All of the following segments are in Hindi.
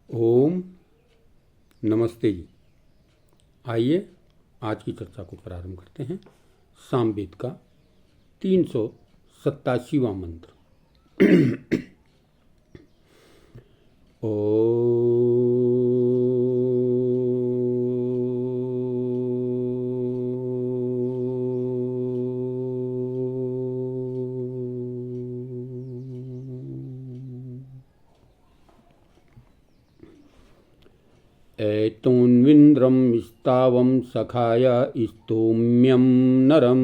ओम नमस्ते जी। आइए आज की चर्चा को प्रारंभ करते हैं। सामवेद का 387वां मंत्र। एतोन्विन्द्रं स्तावं सखाय स्तोम्यं नरं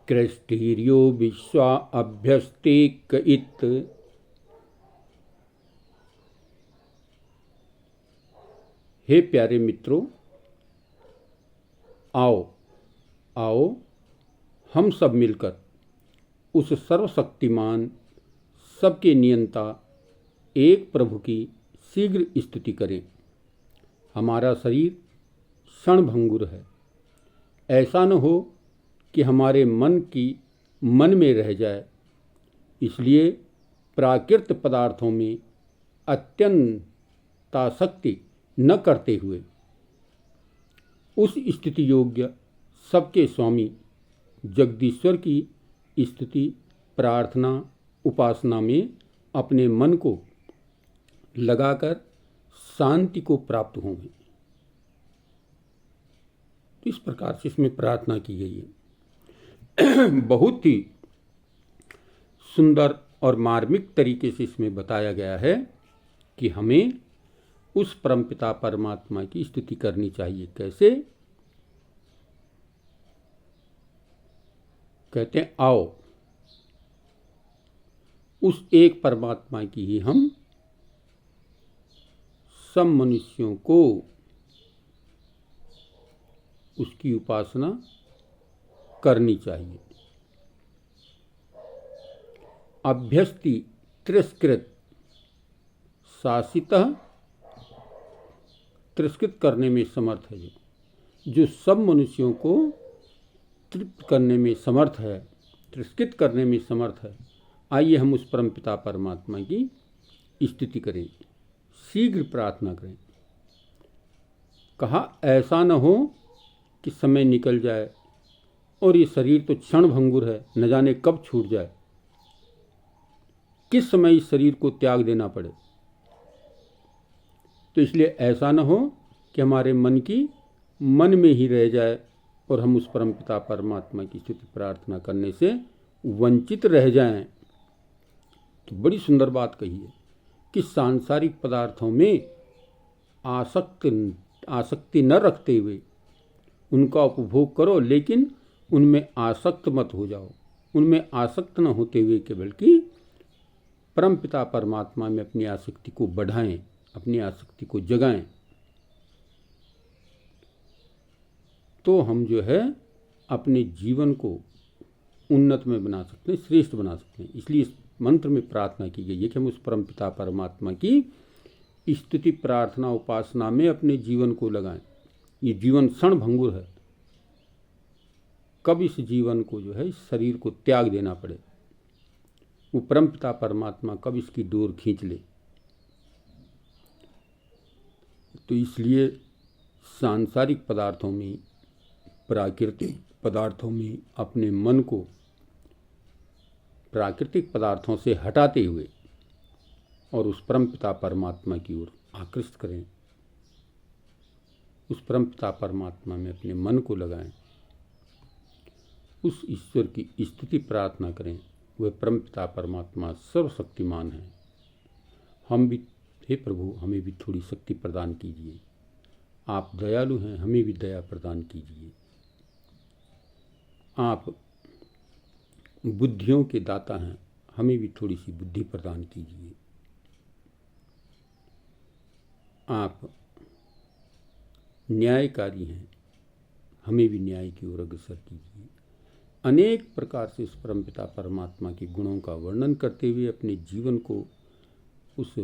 कृष्टीर्यो विश्वा अभ्यस्तेक इत। हे प्यारे मित्रों, आओ आओ हम सब मिलकर उस सर्वशक्तिमान सबके नियंता एक प्रभु की शीघ्र स्तुति करें। हमारा शरीर क्षणभंगुर है। ऐसा न हो कि हमारे मन में रह जाए। इसलिए प्राकृत पदार्थों में अत्यंतासक्ति न करते हुए उस स्थिति योग्य सबके स्वामी जगदीश्वर की स्तुति, प्रार्थना, उपासना में अपने मन को लगाकर शांति को प्राप्त होंगे। तो इस प्रकार से इसमें प्रार्थना की गई है। बहुत ही सुंदर और मार्मिक तरीके से इसमें बताया गया है कि हमें उस परमपिता परमात्मा की स्तुति करनी चाहिए। कैसे? कहते हैं आओ उस एक परमात्मा की ही हम सब मनुष्यों को उसकी उपासना करनी चाहिए। अभ्यस्ति तिरस्कृत शासितः, तिरस्कृत करने में समर्थ है, जो सब मनुष्यों को तृप्त करने में समर्थ है, तिरस्कृत करने में समर्थ है। आइए हम उस परमपिता परमात्मा की स्तुति करें, शीघ्र प्रार्थना करें। कहा ऐसा न हो कि समय निकल जाए और ये शरीर तो क्षणभंगुर है, न जाने कब छूट जाए, किस समय इस शरीर को त्याग देना पड़े। तो इसलिए ऐसा न हो कि हमारे मन में ही रह जाए और हम उस परमपिता परमात्मा की स्तुति प्रार्थना करने से वंचित रह जाएं। तो बड़ी सुंदर बात कही है कि सांसारिक पदार्थों में आसक्ति न रखते हुए उनका उपभोग करो, लेकिन उनमें आसक्त मत हो जाओ। उनमें आसक्त न होते हुए के बल्कि परमपिता परमात्मा में अपनी आसक्ति को बढ़ाएं, अपनी आसक्ति को जगाएं। तो हम जो है अपने जीवन को उन्नत में बना सकते हैं, श्रेष्ठ बना सकते हैं। इसलिए इस मंत्र में प्रार्थना की गई है कि हम उस परमपिता परमात्मा की स्तुति, प्रार्थना, उपासना में अपने जीवन को लगाएं। ये जीवन क्षणभंगुर है। कब इस जीवन को जो है, इस शरीर को त्याग देना पड़े, वो परमपिता परमात्मा कब इसकी डोर खींच ले। तो इसलिए सांसारिक पदार्थों में, प्राकृतिक पदार्थों में अपने मन को प्राकृतिक पदार्थों से हटाते हुए और उस परमपिता परमात्मा की ओर आकृष्ट करें। उस परमपिता परमात्मा में अपने मन को लगाएं, उस ईश्वर की स्तुति प्रार्थना करें। वह परमपिता परमात्मा सर्वशक्तिमान है। हम भी, हे प्रभु, हमें भी थोड़ी शक्ति प्रदान कीजिए। आप दयालु हैं, हमें भी दया प्रदान कीजिए। आप बुद्धियों के दाता हैं, हमें भी थोड़ी सी बुद्धि प्रदान कीजिए। आप न्यायकारी हैं, हमें भी न्याय की ओर अग्रसर कीजिए। अनेक प्रकार से उस परमपिता परमात्मा के गुणों का वर्णन करते हुए अपने जीवन को उस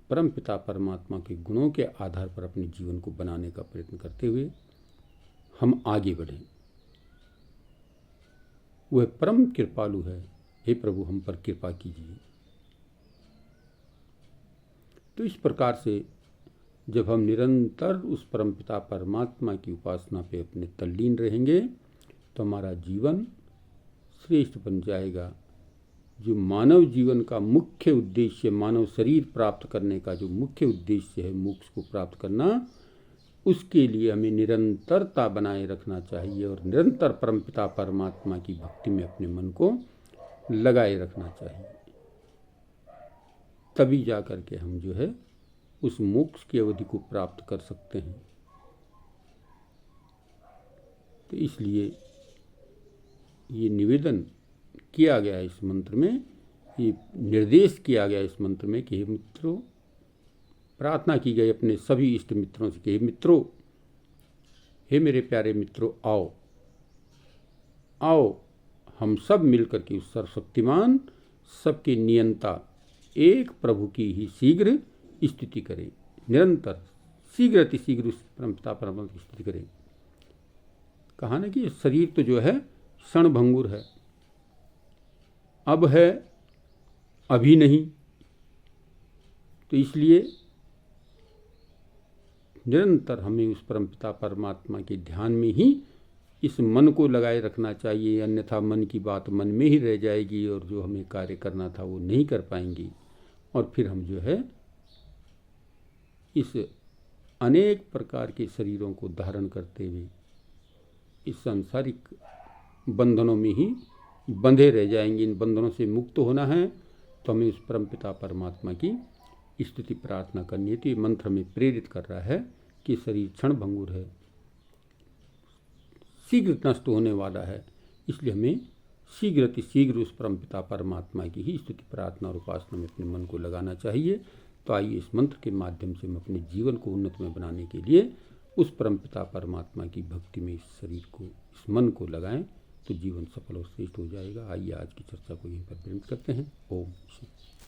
परमपिता परमात्मा के गुणों के आधार पर अपने जीवन को बनाने का प्रयत्न करते हुए हम आगे बढ़ें। वह परम कृपालु है। हे प्रभु, हम पर कृपा कीजिए। तो इस प्रकार से जब हम निरंतर उस परमपिता परमात्मा की उपासना पे अपने तल्लीन रहेंगे तो हमारा जीवन श्रेष्ठ बन जाएगा। जो मानव जीवन का मुख्य उद्देश्य, मानव शरीर प्राप्त करने का जो मुख्य उद्देश्य है मोक्ष को प्राप्त करना, उसके लिए हमें निरंतरता बनाए रखना चाहिए और निरंतर परमपिता परमात्मा की भक्ति में अपने मन को लगाए रखना चाहिए। तभी जा कर के हम जो है उस मोक्ष की अवधि को प्राप्त कर सकते हैं। तो इसलिए ये निवेदन किया गया इस मंत्र में, ये निर्देश किया गया इस मंत्र में कि हे मित्रों, प्रार्थना की गई अपने सभी इष्ट मित्रों से कि हे मित्रों, हे मेरे प्यारे मित्रों, आओ आओ हम सब मिलकर के उस सर्वशक्तिमान सबके नियंता एक प्रभु की ही शीघ्र स्तुति करें। निरंतर शीघ्र अतिशीघ्र उस परमपिता परमात्मा की स्तुति करें। कहा ना कि शरीर तो जो है क्षणभंगुर है, अब है अभी नहीं। तो इसलिए निरंतर हमें उस परमपिता परमात्मा के ध्यान में ही इस मन को लगाए रखना चाहिए, अन्यथा मन की बात मन में ही रह जाएगी और जो हमें कार्य करना था वो नहीं कर पाएंगे। और फिर हम जो है इस अनेक प्रकार के शरीरों को धारण करते हुए इस सांसारिक बंधनों में ही बंधे रह जाएंगे। इन बंधनों से मुक्त होना है तो हमें उस परमपिता परमात्मा की स्तुति प्रार्थना करनी है। तो ये मंत्र में प्रेरित कर रहा है कि शरीर क्षणभंगुर है, शीघ्र नष्ट होने वाला है, इसलिए हमें शीघ्र अतिशीघ्र उस परमपिता परमात्मा की ही स्तुति प्रार्थना और उपासना में अपने मन को लगाना चाहिए। तो आइए इस मंत्र के माध्यम से हम अपने जीवन को उन्नत में बनाने के लिए उस परमपिता परमात्मा की भक्ति में इस शरीर को, इस मन को लगाएं, तो जीवन सफल और श्रेष्ठ हो जाएगा। आइए आज की चर्चा को यहीं पर विराम करते हैं। ओम शांति।